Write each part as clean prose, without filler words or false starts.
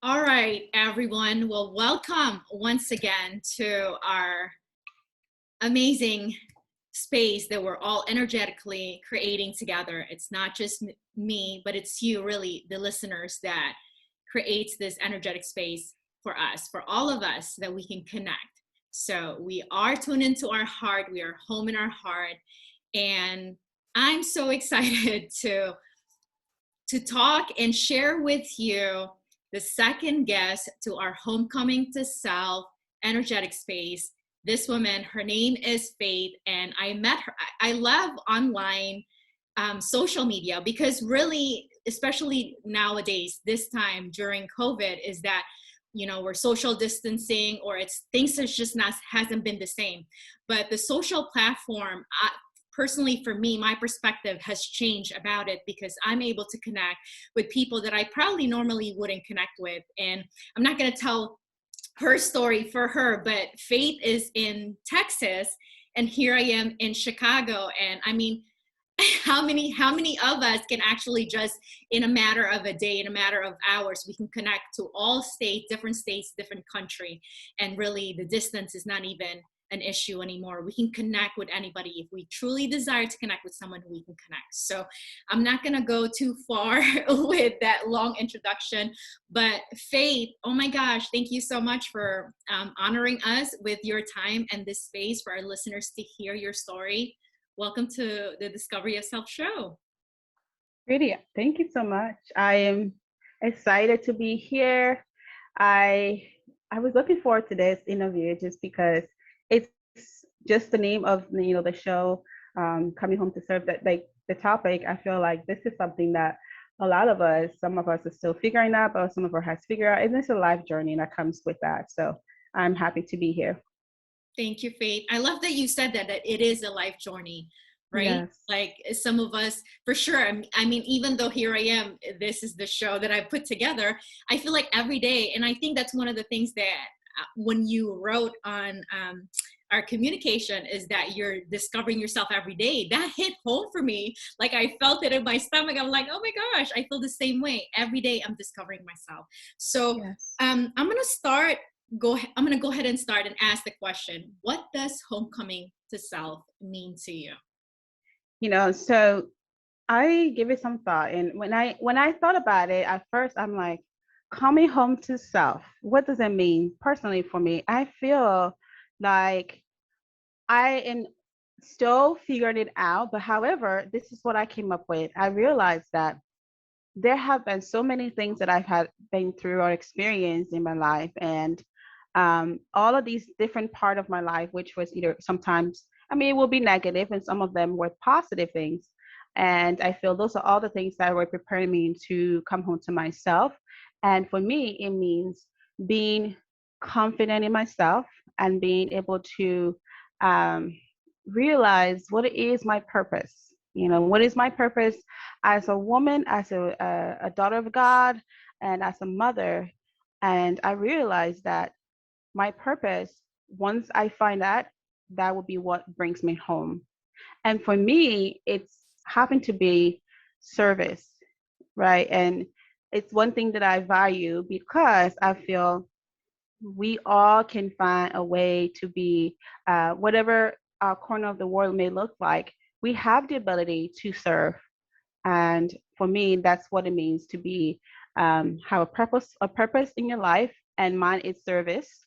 All right, everyone. Well, welcome once again to our amazing space that we're all energetically creating together. It's not just me, but it's you, really, the listeners, that creates this energetic space for us, for all of us, that we can connect. So we are tuned into our heart. We are home in our heart. And I'm so excited to talk and share with you the second guest to our Homecoming to Self energetic space. This woman, her name is Faith, and I met her. I love online social media because really, especially nowadays, this time during COVID, is that we're social distancing, or it's things that's just not hasn't been the same. But the social platform, personally for me, my perspective has changed about it because I'm able to connect with people that I probably normally wouldn't connect with. And I'm not going to tell her story for her, but Faith is in Texas and here I am in Chicago. And I mean, how many of us can actually just in a matter of a day, in a matter of hours, we can connect to all states, different country, and really the distance is not even an issue anymore. We can connect with anybody if we truly desire to connect with someone who we can connect. So I'm not going to go too far with that long introduction, but Faith, oh my gosh, thank you so much for honoring us with your time and this space for our listeners to hear your story. Welcome to the Discovery of Self show. Really, thank you so much. I am excited to be here. I I was looking forward to this interview just because it's just the name of the show, coming home to serve. That, like, the topic. I feel like this is something that a lot of us, some of us, are still figuring out, but some of us has figured out, and it's a life journey that comes with that. So I'm happy to be here. Thank you, Faith. I love that you said that it is a life journey, right? Yes. Like some of us, for sure. I mean, even though here I am, this is the show that I put together. I feel like every day, and I think that's one of the things that when you wrote on our communication is that you're discovering yourself every day. That hit home for me. Like I felt it in my stomach. I'm like, oh my gosh, I feel the same way. Every day I'm discovering myself. So Yes. I'm gonna start I'm going to go ahead and start and ask the question, what does homecoming to self mean to you? So I give it some thought, and when I thought about it at first, I'm like, coming home to self. What does it mean personally for me? I feel like I am still figuring it out, but however, this is what I came up with. I realized that there have been so many things that I've had been through or experienced in my life, and all of these different part of my life, which was either sometimes, I mean, it will be negative, and some of them were positive things. And I feel those are all the things that were preparing me to come home to myself. And for me, it means being confident in myself and being able to um, realize what is my purpose. What is my purpose as a woman, as a daughter of God, and as a mother. And I realized that my purpose, once I find that, that will be what brings me home. And for me, it's happened to be service, right? And it's one thing that I value because I feel we all can find a way to be, whatever our corner of the world may look like, we have the ability to serve. And for me, that's what it means to be, have a purpose in your life, and mine is service,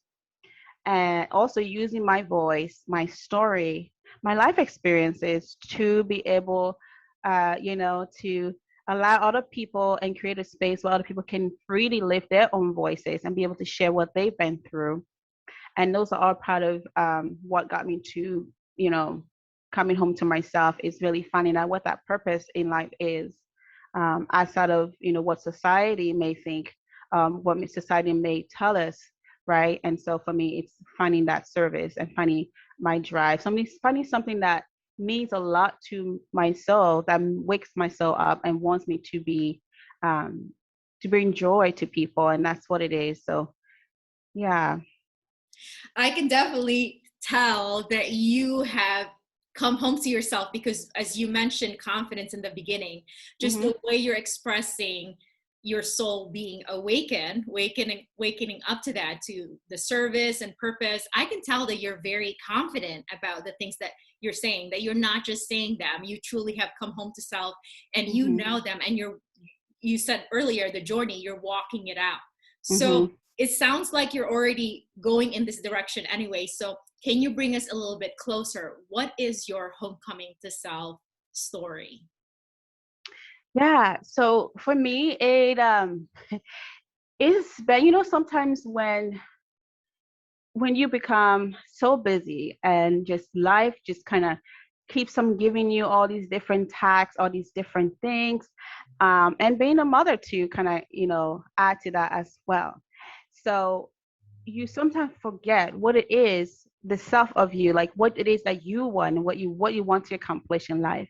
and also using my voice, my story, my life experiences to be able, to allow other people and create a space where other people can freely lift their own voices and be able to share what they've been through. And those are all part of, what got me to, you know, coming home to myself, is really finding out what that purpose in life is, outside of, what society may think, what society may tell us, right? And so for me, it's finding that service and finding my drive, finding something that means a lot to my soul, that wakes my soul up and wants me um, to bring joy to people, and that's what it is. So yeah. I can definitely tell that you have come home to yourself because, as you mentioned, confidence in the beginning, just Hmm. the way you're expressing your soul being wakening up to that, to the service and purpose. I can tell that you're very confident about the things that you're saying, that you're not just saying them. You truly have come home to self, and you Mm-hmm. know them, and you said earlier, the journey, you're walking it out. So Mm-hmm. it sounds like you're already going in this direction anyway. So can you bring us a little bit closer? What is your homecoming to self story? Yeah. So for me, it is but sometimes when you become so busy and just life just kind of keeps on giving you all these different tasks, all these different things, and being a mother to kind of add to that as well. So you sometimes forget what it is, the self of you, like what it is that you want, what you want to accomplish in life.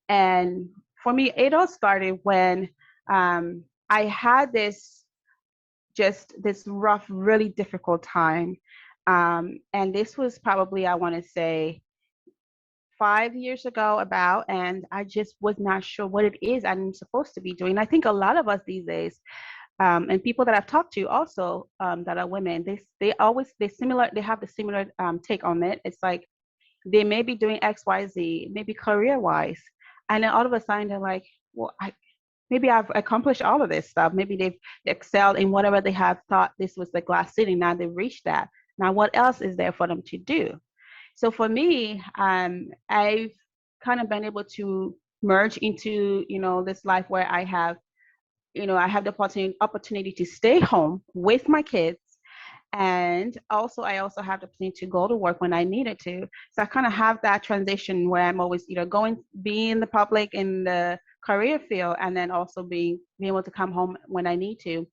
And for me, it all started when I had this rough, really difficult time. And this was probably, I want to say, 5 years ago about, and I just was not sure what it is I'm supposed to be doing. I think a lot of us these days, and people that I've talked to also, that are women, they have the similar take on it. It's like they may be doing XYZ, maybe career wise, and then all of a sudden they're like, well, maybe I've accomplished all of this stuff. Maybe they've excelled in whatever they have thought this was the glass ceiling. Now they've reached that. Now what else is there for them to do? So for me, I've kind of been able to merge into this life where I have the opportunity to stay home with my kids, and also I also have the opportunity to go to work when I needed to. So I kind of have that transition where I'm always being in the public in the career field, and then also being able to come home when I need to.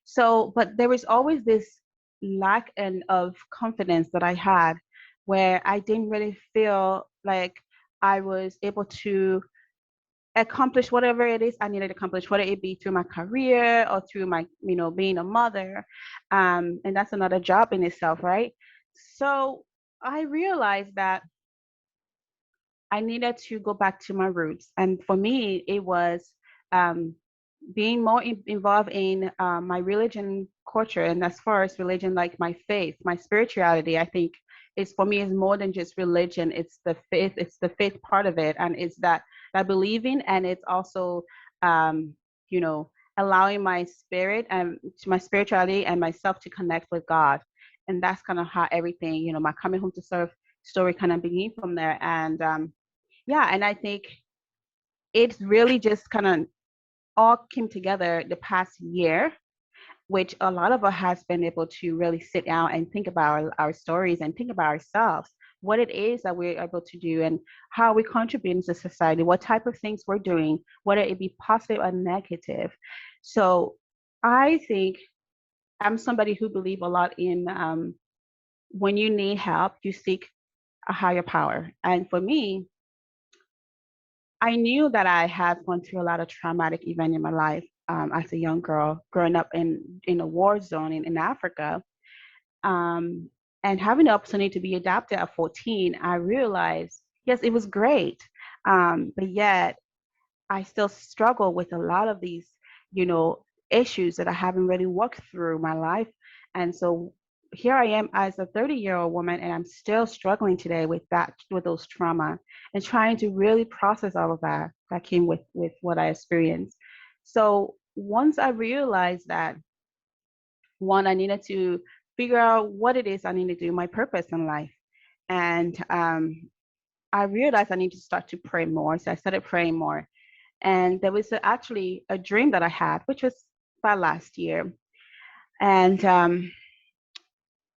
So, but there was always this lack of confidence that I had, where I didn't really feel like I was able to accomplish whatever it is I needed to accomplish, whether it be through my career or through my, being a mother. And that's another job in itself, right? So I realized that I needed to go back to my roots. And for me, it was um, being more involved in my religion culture. And as far as religion, like my faith, my spirituality, I think is for me is more than just religion. It's the faith part of it. And it's that believing, and it's also, um, you know, allowing my spirit and my spirituality and myself to connect with God. And that's kind of how everything, my coming home to serve story kind of began from there. And yeah, and I think it's really just kind of all came together the past year, which a lot of us has been able to really sit down and think about our stories and think about ourselves, what it is that we're able to do and how we contribute to society, what type of things we're doing, whether it be positive or negative. So I think I'm somebody who believe a lot in when you need help, you seek a higher power. And for me, I knew that I had gone through a lot of traumatic event in my life as a young girl, growing up in a war zone in Africa, um, and having the opportunity to be adopted at 14. I realized, yes, it was great, but yet I still struggle with a lot of these, you know, issues that I haven't really worked through my life. And so here I am as a 30-year-old woman, and I'm still struggling today with those trauma, and trying to really process all of that came with what I experienced. So once I realized that, one, I needed to figure out what it is I need to do, my purpose in life. And I realized I need to start to pray more. So I started praying more. And there was actually a dream that I had, which was about last year. And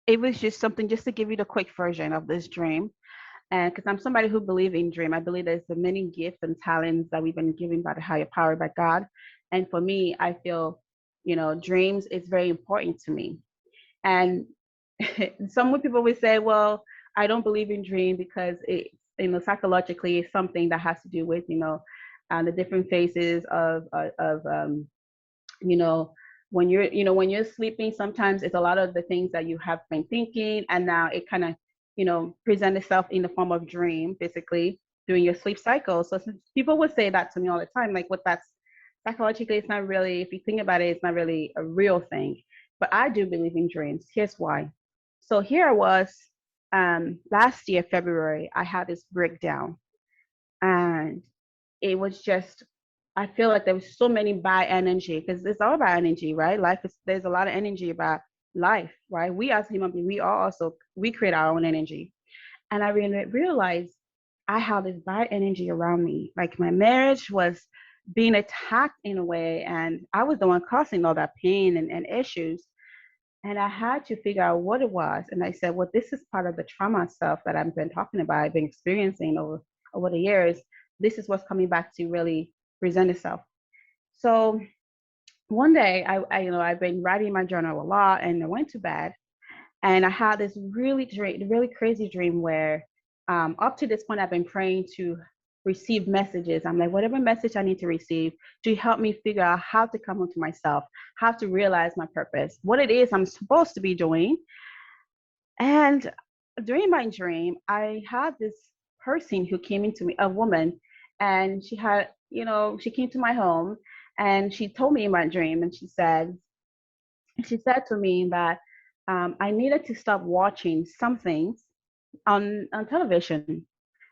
it was just something, just to give you the quick version of this dream. And because I'm somebody who believes in dream, I believe there's the many gifts and talents that we've been given by the higher power, by God. And for me, I feel, dreams is very important to me. And some people would say, well, I don't believe in dream because psychologically it's something that has to do with, the different phases of you know, when you're sleeping, sometimes it's a lot of the things that you have been thinking, and now it kind of, present itself in the form of dream, basically during your sleep cycle. So people would say that to me all the time, like, what psychologically, it's not really, if you think about it, it's not really a real thing. But I do believe in dreams. Here's why. So here I was, last year, February, I had this breakdown, and it was just, I feel like there was so many bad energy, because it's all about energy, right? Life is, there's a lot of energy about life, right? We as human beings, we are also, we create our own energy. And I really realized I had this bad energy around me. Like my marriage was being attacked in a way, and I was the one causing all that pain and issues. And I had to figure out what it was. And I said, well, this is part of the trauma stuff that I've been talking about, I've been experiencing over the years. This is what's coming back to really present itself. So one day, I've been writing my journal a lot, and I went to bed, and I had this really crazy dream where, up to this point, I've been praying to receive messages. I'm like, whatever message I need to receive to help me figure out how to come into myself, how to realize my purpose, what it is I'm supposed to be doing. And during my dream, I had this person who came into me, a woman, and she had, she came to my home, and she told me in my dream, and she said to me that, I needed to stop watching some things on television.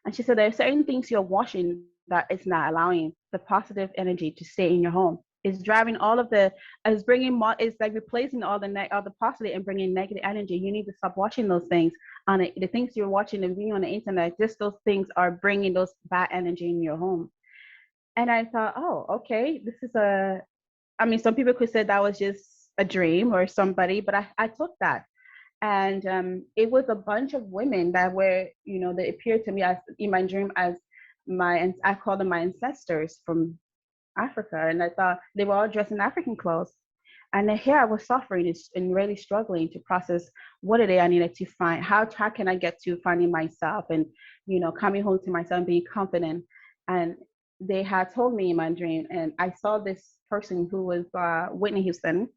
And she said there are certain things you're watching that is not allowing the positive energy to stay in your home. It's driving all of the, it's bringing more, it's like replacing all the positive and bringing negative energy. You need to stop watching those things. On the things you're watching and viewing on the internet, just those things are bringing those bad energy in your home. And I thought, oh, okay, this is I mean, some people could say that was just a dream or somebody, but I took that. And it was a bunch of women that were, they appeared to me as in my dream as and I call them my ancestors from Africa. And I thought they were all dressed in African clothes. And then here I was suffering and really struggling to process what it is I needed to find. How can I get to finding myself and, coming home to myself and being confident. And they had told me in my dream, and I saw this person who was Whitney Houston,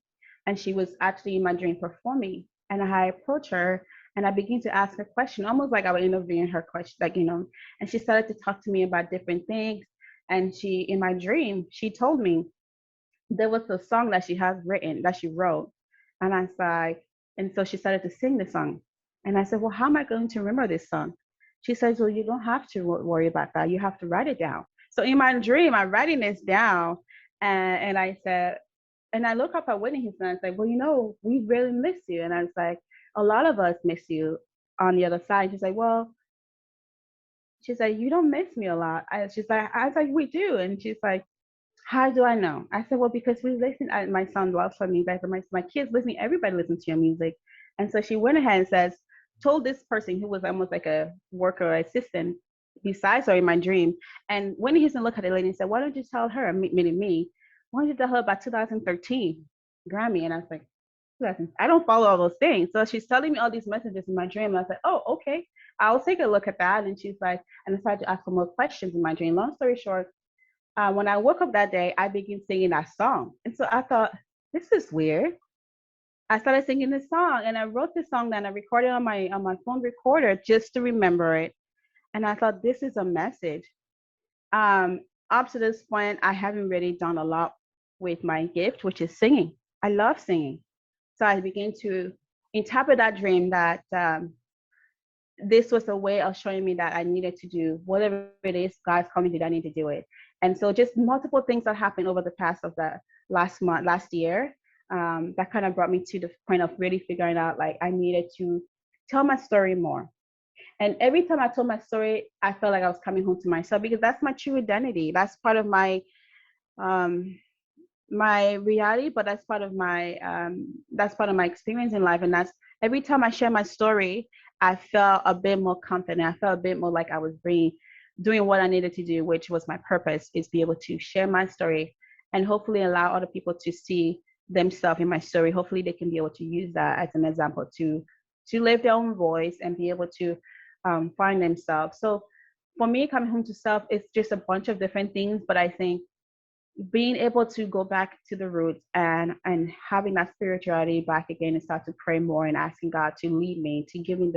and she was actually in my dream performing. And I approached her and I began to ask her question, almost like I was interviewing her question, like, and she started to talk to me about different things. And in my dream, she told me there was a song that she has written, that she wrote. And I was like, and so she started to sing the song. And I said, well, how am I going to remember this song? She says, well, you don't have to worry about that. You have to write it down. So in my dream, I'm writing this down. And I said, and I look up at Whitney Houston and I was like, well, we really miss you. And I was like, a lot of us miss you on the other side. She's like, well, she's like, you don't miss me a lot. I was like, we do. And she's like, how do I know? I said, well, because we listen. My son loves her music. My kids listen. Everybody listens to your music. And so she went ahead and told this person who was almost like a worker or assistant besides her in my dream. And when he looked at the lady and said, why don't you tell her, meaning me, why don't you tell her about 2013 Grammy? And I was like, I don't follow all those things. So she's telling me all these messages in my dream. And I was like, oh, okay, I'll take a look at that. And she's like, and I started to ask her more questions in my dream. Long story short, when I woke up that day, I began singing that song. And so I thought, this is weird. I started singing this song, and I wrote this song then I recorded on my phone recorder just to remember it. And I thought, this is a message. Um, Up to this point, I haven't really done a lot with my gift, which is singing. I love singing. So I began to interpret that dream that this was a way of showing me that I needed to do whatever it is God's calling me to do, I need to do it. And so just multiple things that happened over the past of the last year, that kind of brought me to the point of really figuring out, like, I needed to tell my story more. And every time I told my story, I felt like I was coming home to myself, because that's my true identity. That's part of um, my reality, but that's part of my experience in life. And that's every time I share my story, I felt a bit more confident. I felt a bit more like I was doing what I needed to do, which was my purpose, is be able to share my story and hopefully allow other people to see themselves in my story. Hopefully they can be able to use that as an example to live their own voice and be able to find themselves. So for me, coming home to self, it's just a bunch of different things, but I think being able to go back to the roots and having that spirituality back again and start to pray more and asking God to lead me, to give me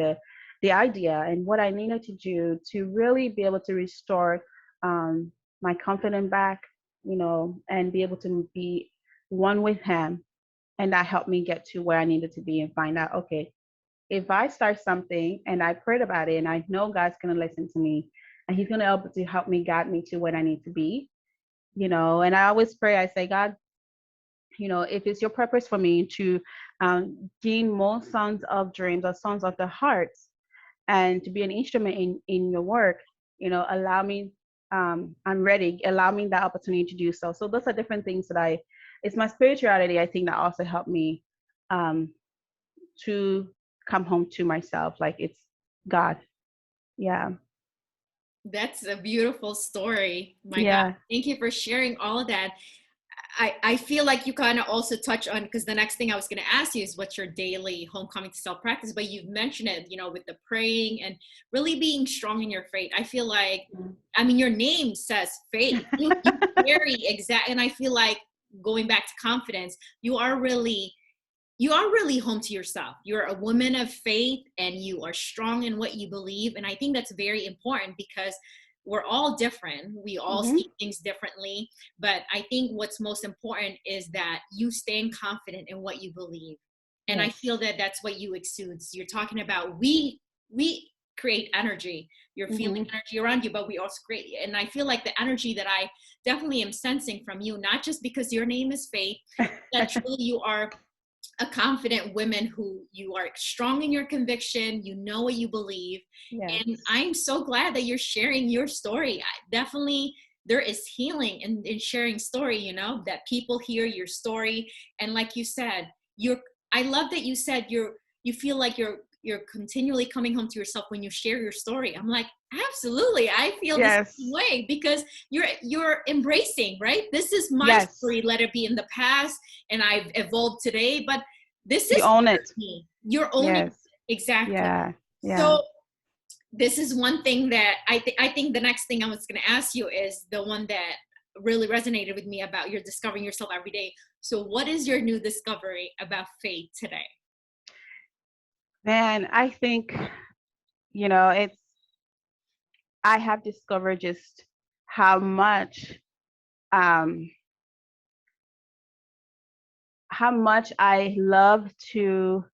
the idea and what I needed to do to really be able to restore my confidence back, and be able to be one with him. And that helped me get to where I needed to be and find out, okay, if I start something and I prayed about it and I know God's going to listen to me and he's going to be able to help me guide me to where I need to be, and I always pray, I say, God, if it's your purpose for me to gain more sons of dreams or sons of the hearts and to be an instrument in your work, allow me, I'm ready, allow me that opportunity to do so. So those are different things that it's my spirituality, I think, that also helped me to come home to myself. Like it's God. Yeah. That's a beautiful story. My God. Yeah. Thank you for sharing all of that. I feel like you kind of also touch on, because the next thing I was going to ask you is what's your daily homecoming to self practice, but you've mentioned it, with the praying and really being strong in your faith. I feel like, I mean, your name says faith. You very exact. And I feel like going back to confidence, you are really home to yourself. You're a woman of faith and you are strong in what you believe. And I think that's very important because we're all different. We all see things differently. But I think what's most important is that you staying confident in what you believe. And I feel that that's what you exude. So you're talking about we create energy. You're feeling energy around you, but we also create. And I feel like the energy that I definitely am sensing from you, not just because your name is Faith, that truly you are a confident woman who you are strong in your conviction, you know what you believe. Yes. And I'm so glad that you're sharing your story. Definitely there is healing in sharing story, that people hear your story. And like you said, I love that you said you feel like you're continually coming home to yourself when you share your story. I'm like, absolutely. I feel the same way because you're embracing, right? This is my story. Let it be in the past and I've evolved today, but this is you own it. me. You're owning it. Exactly. Yeah. So this is one thing that I think the next thing I was going to ask you is the one that really resonated with me about you're discovering yourself every day. So what is your new discovery about faith today? Man, I think, I have discovered just how much um I love to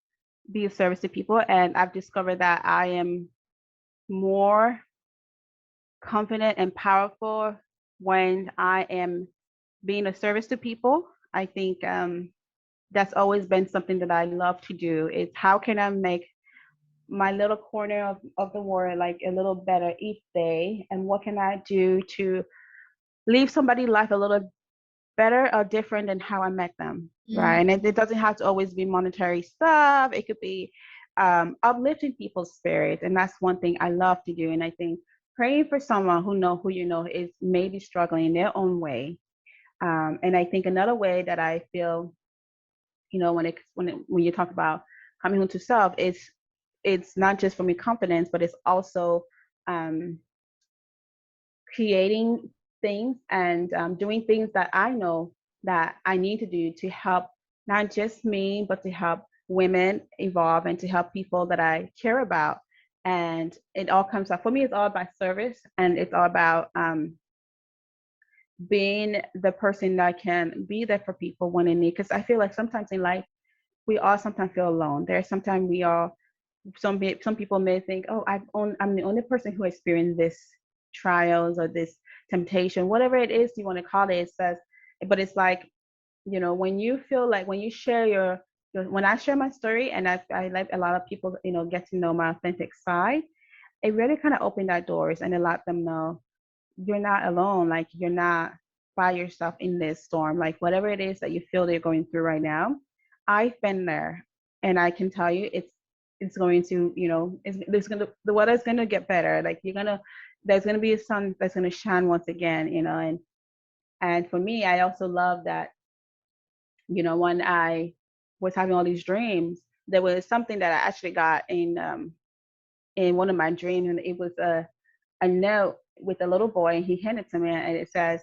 be of service to people. And I've discovered that I am more confident and powerful when I am being of service to people. I think that's always been something that I love to do. Is how can I make my little corner of the world like a little better each day, and what can I do to leave somebody's life a little better or different than how I met them, right? And it doesn't have to always be monetary stuff. It could be uplifting people's spirit, and that's one thing I love to do. And I think praying for someone who is maybe struggling in their own way. And I think another way that I feel, when you talk about coming home to self, it's not just for me confidence, but it's also creating things and doing things that I know that I need to do to help not just me, but to help women evolve and to help people that I care about. And it all comes up for me. It's all about service, and it's all about being the person that can be there for people when they need. Because I feel like sometimes in life we all sometimes feel alone. There's sometimes we all some people may think, oh, I'm the only person who experienced this trials or this temptation, whatever it is you want to call it. It says, but it's like, when you feel like when you share when I share my story and I let a lot of people, get to know my authentic side, it really kind of opened that doors and it let them know you're not alone. Like you're not by yourself in this storm. Like whatever it is that you feel they're going through right now, I've been there, and I can tell you it's going to, the weather's gonna get better. Like there's gonna be a sun that's gonna shine once again, and for me, I also love that, when I was having all these dreams, there was something that I actually got in one of my dreams, and it was a note with a little boy, and he handed it to me, and it says,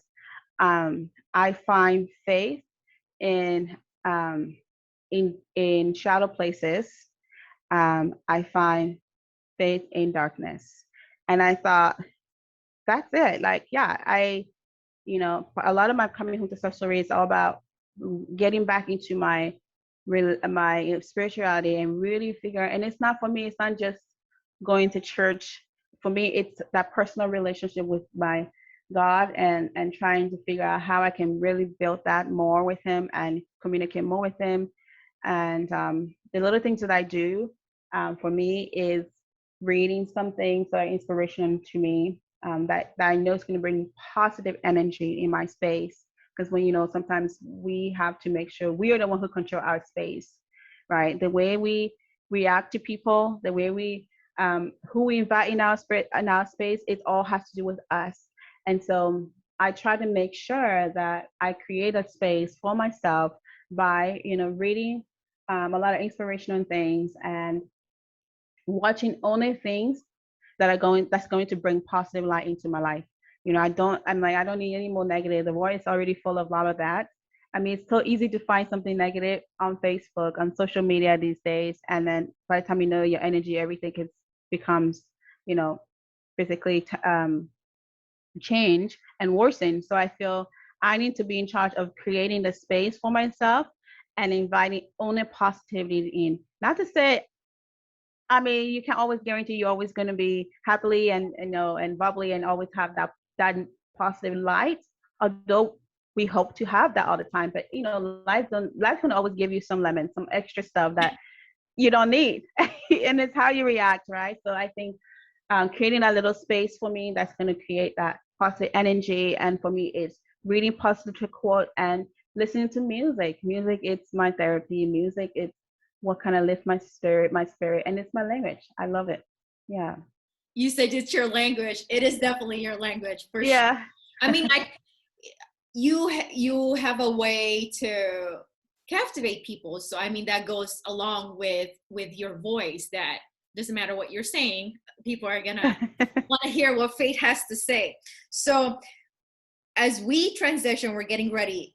I find faith in in shadow places. I find faith in darkness. And I thought, that's it. Like, yeah, a lot of my coming home to self story is all about getting back into my spirituality and really figure. And it's not for me. It's not just going to church. For me, it's that personal relationship with my God and trying to figure out how I can really build that more with Him and communicate more with Him. And the little things that I do for me is reading some things that are inspiration to me, that I know is going to bring positive energy in my space. Because when sometimes we have to make sure we are the one who control our space, right? The way we react to people, the way we who we invite in our space, it all has to do with us. And so I try to make sure that I create a space for myself by reading a lot of inspirational things and watching only things that's going to bring positive light into my life. I don't need any more negative. The world is already full of a lot of that. I mean, it's so easy to find something negative on Facebook, on social media these days, and then by the time your energy, everything becomes, physically change and worsen. So I feel I need to be in charge of creating the space for myself and inviting only positivity in. Not to say, I mean, you can't always guarantee you're always going to be happily and bubbly and always have that positive light. Although we hope to have that all the time, but life can always give you some lemons, some extra stuff that you don't need, and it's how you react, right? So I think creating a little space for me that's going to create that positive energy, and for me, it's reading positive quote and listening to music. Music, it's my therapy. Music, it's what kind of lifts my spirit, and it's my language. I love it. Yeah. You said it's your language. It is definitely your language for sure. Yeah. I mean, you have a way to captivate people. So I mean, that goes along with your voice. That doesn't matter what you're saying, people are gonna want to hear what Faith has to say. So as we transition, we're getting ready.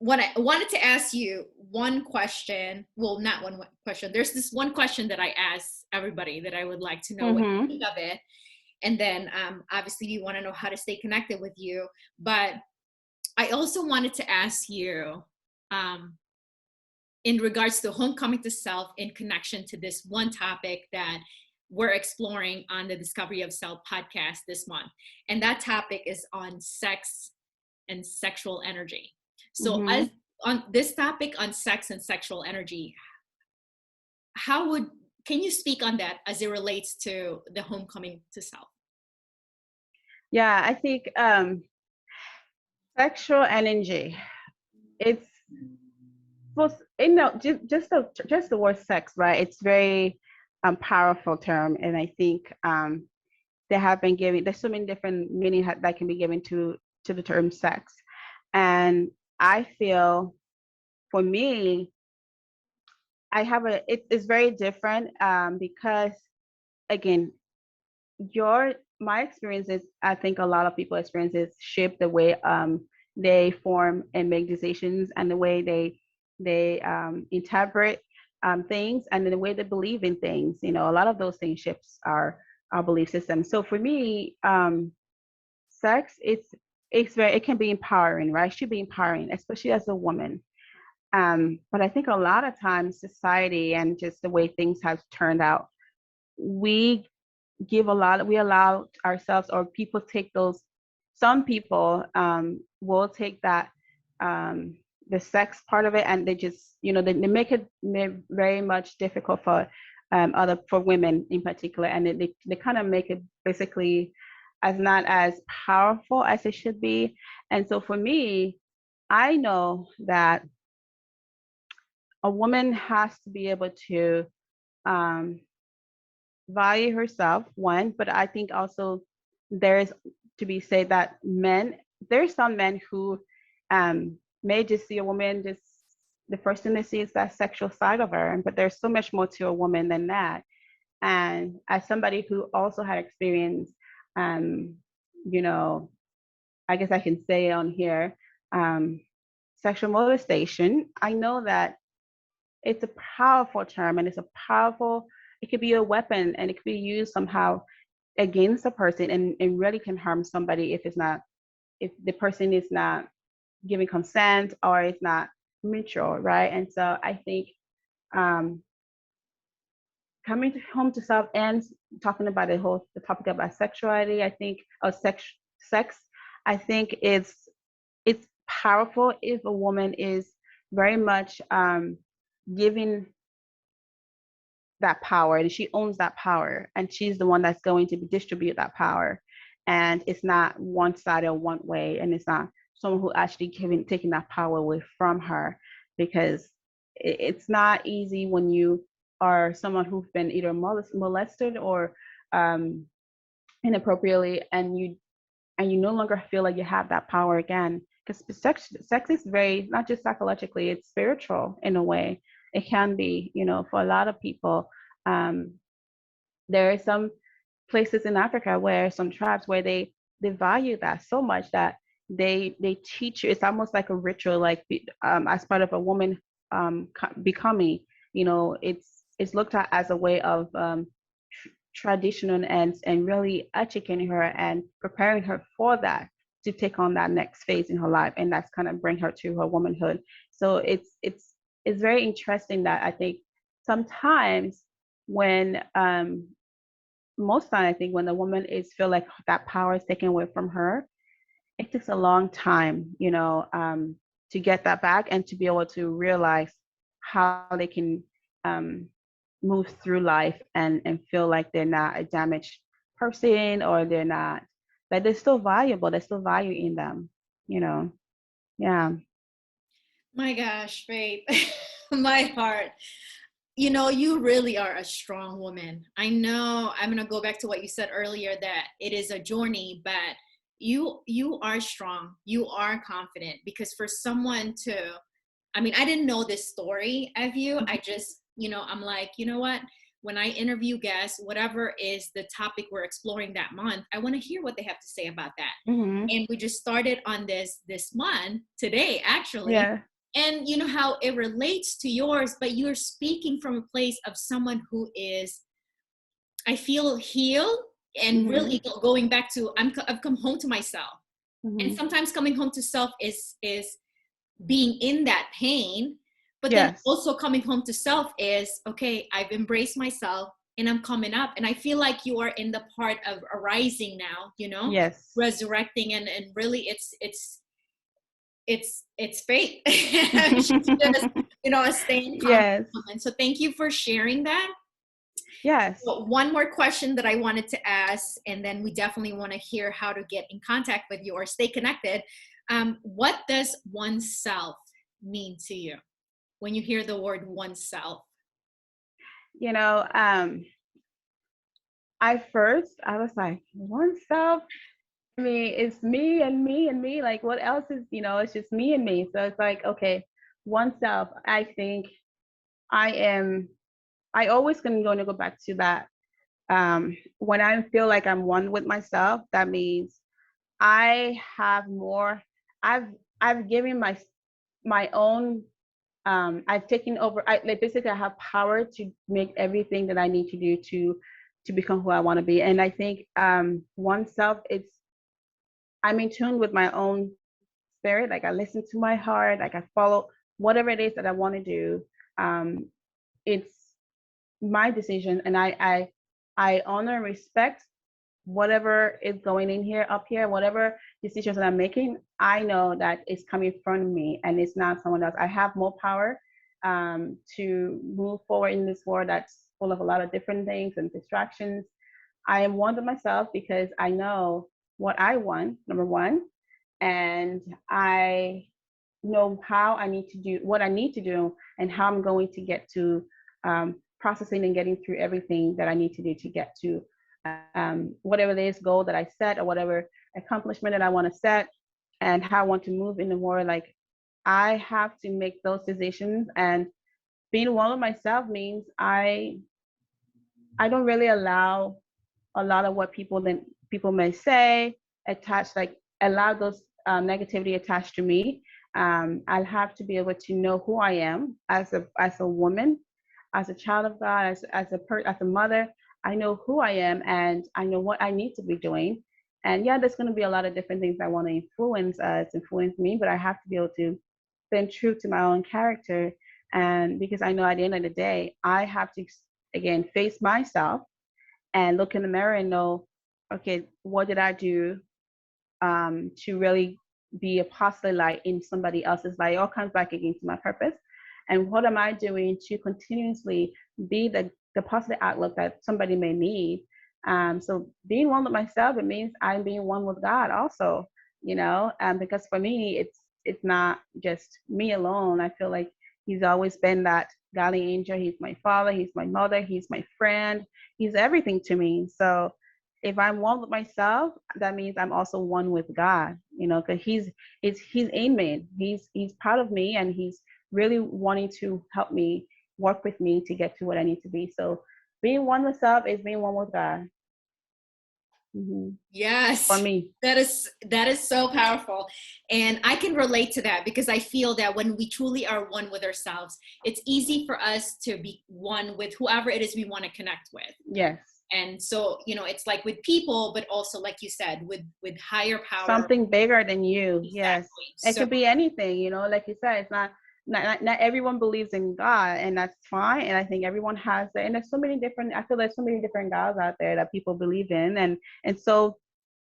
What I wanted to ask you one question. Well, not one question. There's this one question that I ask everybody that I would like to know what you think of it. And then obviously you want to know how to stay connected with you. But I also wanted to ask you in regards to homecoming to self in connection to this one topic that we're exploring on the Discovery of Self podcast this month. And that topic is on sex and sexual energy. So as on this topic on sex and sexual energy, can you speak on that as it relates to the homecoming to self? Yeah, I think sexual energy, it's just the word sex, right? It's very powerful term, and I think there's so many different meaning that can be given to the term sex. And I feel for me, it's very different because again, my experiences, I think a lot of people's experiences shape the way they form and make decisions, and the way they interpret things, and the way they believe in things. A lot of those things shapes our belief system. So for me, sex, it can be empowering, right? It should be empowering, especially as a woman. But I think a lot of times society and just the way things have turned out, we allow ourselves, or people take some people will take that the sex part of it, and they just they make it very much difficult for for women in particular, and they kind of make it basically as not as powerful as it should be. And so for me, I know that a woman has to be able to value herself, one, but I think also there's to be said that there's some men who may just see a woman, just the first thing they see is that sexual side of her, but there's so much more to a woman than that. And as somebody who also had experience, you know, I guess I can say on here, sexual molestation, I know that it's a powerful term, and it could be a weapon, and it could be used somehow against a person, and really can harm somebody if the person is not giving consent or it's not mutual, right? And so I think um, home to self and talking about the topic about sexuality, I think, or sex, I think it's powerful if a woman is very much giving that power, and she owns that power, and she's the one that's going to distribute that power, and it's not one side or one way, and it's not someone who actually taking that power away from her, because it's not easy when you are someone who's been either molested or um, inappropriately, and you no longer feel like you have that power again. Because sex is very, not just psychologically, it's spiritual in a way. It can be, for a lot of people. Um, there are some places in Africa where some tribes where they value that so much that they teach you. It's almost like a ritual, like as part of a woman becoming. It's looked at as a way of traditional and really educating her and preparing her for that, to take on that next phase in her life, and that's kind of bring her to her womanhood. So it's very interesting that I think sometimes when most time I think when the woman is feel like that power is taken away from her, it takes a long time, to get that back and to be able to realize how they can um, move through life and feel like they're not a damaged person, or they're not, like they're still valuable, there's still value in them, you know. Yeah. My gosh, Faith, my heart. You really are a strong woman. I know I'm going to go back to what you said earlier, that it is a journey, but you are strong. You are confident, because for someone to, I mean, I didn't know this story of you. I just, I'm like, you know what? When I interview guests, whatever is the topic we're exploring that month, I want to hear what they have to say about that. Mm-hmm. And we just started on this month today, actually. Yeah. And you know how it relates to yours, but you're speaking from a place of someone who is, I feel, healed, and Mm-hmm. really going back to, I've come home to myself. And Mm-hmm. sometimes coming home to self is being in that pain, but then Yes. also coming home to self is, okay, I've embraced myself and I'm coming up. And I feel like you are in the part of arising now, Yes. resurrecting, and really it's faith. She's just, staying calm. Yes. And so thank you for sharing that. Yes. But one more question that I wanted to ask, and then we definitely want to hear how to get in contact with you or stay connected. What does oneself mean to you when you hear the word oneself? You know, I was like, oneself. I mean, it's me and me and me. Like, what else is, it's just me and me. So it's like, okay, oneself. I think I am, I always going to go back to that. When I feel like I'm one with myself, that means I have more, I've, I've given my own, I've taken over, like basically I have power to make everything that I need to do to become who I want to be. And I think oneself, I'm in tune with my own spirit. Like I listen to my heart, like I follow whatever it is that I want to do. Um, it's my decision, and I honor and respect whatever is going in here, up here, whatever decisions that I'm making. I know that it's coming from me and it's not someone else. I have more power to move forward in this world that's full of a lot of different things and distractions. I am one with myself because I know what I want, number one, and I know how I need to do what I need to do and how I'm going to get to processing and getting through everything that I need to do to get to whatever it is goal that I set or whatever accomplishment that I want to set and how I want to move in the world. Like I have to make those decisions, and being one with myself means I don't really allow a lot of what people may say attached, like allow those negativity attached to me. I'll have to be able to know who I am as a woman, as a child of God, as a mother. I know who I am and I know what I need to be doing. And yeah, there's going to be a lot of different things I want to influence me, but I have to be able to stay true to my own character. And because I know at the end of the day, I have to, again, face myself and look in the mirror and know, okay, what did I do to really be a positive light in somebody else's life? It all comes back again to my purpose. And what am I doing to continuously be the positive outlook that somebody may need? So being one with myself, it means I'm being one with God also, because for me, it's not just me alone. I feel like He's always been that guardian angel. He's my father, He's my mother, He's my friend, He's everything to me. So if I'm one with myself, that means I'm also one with God, because He's in me. He's part of me, and He's really wanting to help me, work with me to get to what I need to be. So being one with self is being one with God. For Yes, me. that is so powerful. And I can relate to that because I feel that when we truly are one with ourselves, it's easy for us to be one with whoever it is we want to connect with. Yes. And so, it's like with people, but also like you said, with higher power. Something bigger than you. Yes. Exactly. It So could be anything, like you said, it's not everyone believes in God, and that's fine. And I think everyone has that. And I feel there's so many different gods out there that people believe in. And so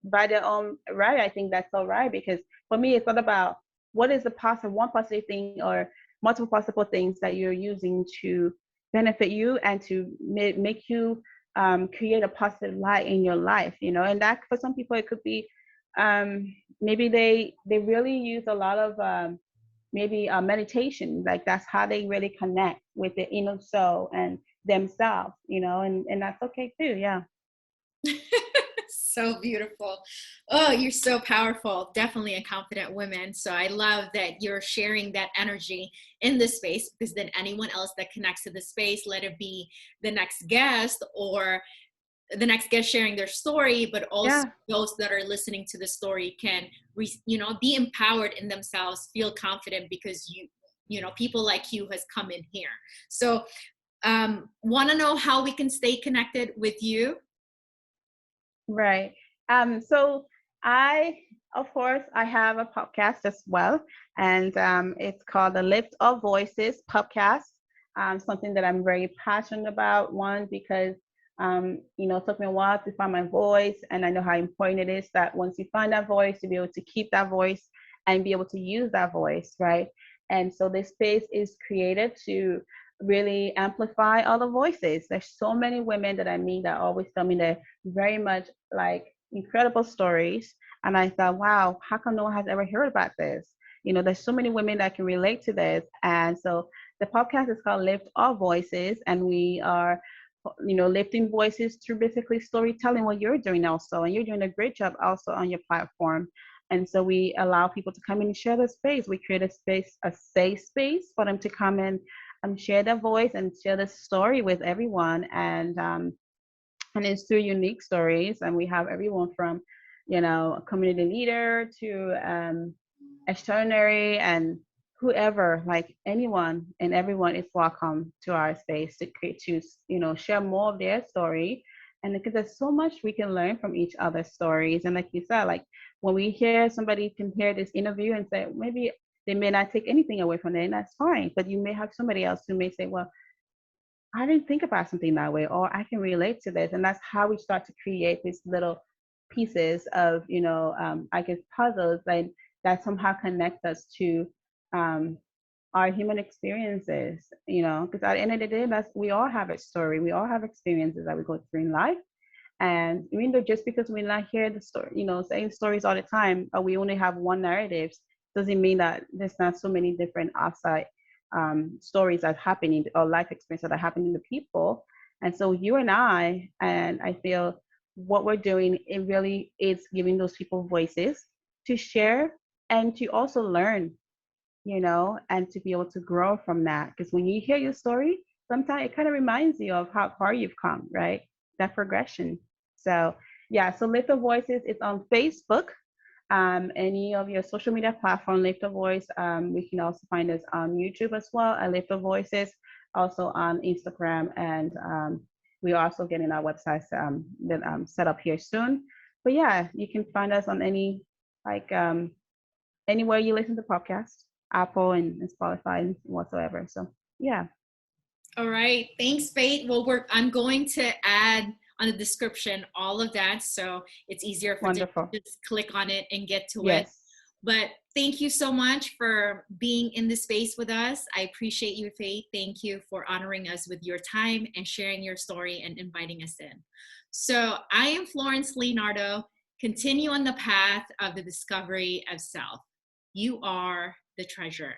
by their own right, I think that's all right, because for me, it's not about what is one positive thing or multiple possible things that you're using to benefit you and to make you create a positive light in your life, and that for some people it could be maybe they really use a lot of maybe meditation, like that's how they really connect with the inner soul and themselves, and that's okay too. Yeah. so beautiful. Oh, you're so powerful. Definitely a confident woman. So I love that you're sharing that energy in this space, because then anyone else that connects to the space, let it be the next guest or the next guest sharing their story, but also Yeah. those that are listening to the story can, be empowered in themselves, feel confident because people like you has come in here. So want to know how we can stay connected with you? Right. So of course, I have a podcast as well, and it's called the Lift of Voices podcast. Something that I'm very passionate about. One, because it took me a while to find my voice, and I know how important it is that once you find that voice, to be able to keep that voice and be able to use that voice, right? And so this space is created to really amplify other voices. There's so many women that I meet that always tell me they're very much like incredible stories. And I thought, wow, how come no one has ever heard about this? There's so many women that can relate to this. And so the podcast is called Lift Our Voices, and we are, lifting voices through basically storytelling, what you're doing also. And you're doing a great job also on your platform. And so we allow people to come in and share the space. We create a safe space for them to come in and share their voice and share the story with everyone. And it's through unique stories, and we have everyone from a community leader to extraordinary, and whoever, like anyone and everyone is welcome to our space to create, to share more of their story. And because there's so much we can learn from each other's stories, and like you said, like when we hear somebody can hear this interview and say maybe they may not take anything away from it, and that's fine, but you may have somebody else who may say, well, I didn't think about something that way, or I can relate to this. And that's how we start to create these little pieces of, I guess, puzzles that somehow connect us to um, our human experiences, because at the end of the day, we all have a story. We all have experiences that we go through in life. And even though just because we not hear the story, same stories all the time, or we only have one narrative, doesn't mean that there's not so many different outside stories that happening, or life experiences that are happening to people. And so you and I feel what we're doing, it really is giving those people voices to share and to also learn, and to be able to grow from that. Because when you hear your story, sometimes it kind of reminds you of how far you've come, right? That progression. So yeah, so Lift the Voices is on Facebook, any of your social media platform, Lift a Voice. We can also find us on YouTube as well, at Lift a Voices, also on Instagram and we're also getting our website set up here soon. But yeah, you can find us on like anywhere you listen to podcasts, Apple and Spotify and whatsoever. So yeah. All right. Thanks, Faith. Well, I'm going to add on the description all of that so it's easier for them Wonderful. to just click on it and get to it. Yes. But thank you so much for being in this space with us. I appreciate you, Faith. Thank you for honoring us with your time and sharing your story and inviting us in. So I am Florence Leonardo. Continue on the path of the discovery of self. You are the treasure.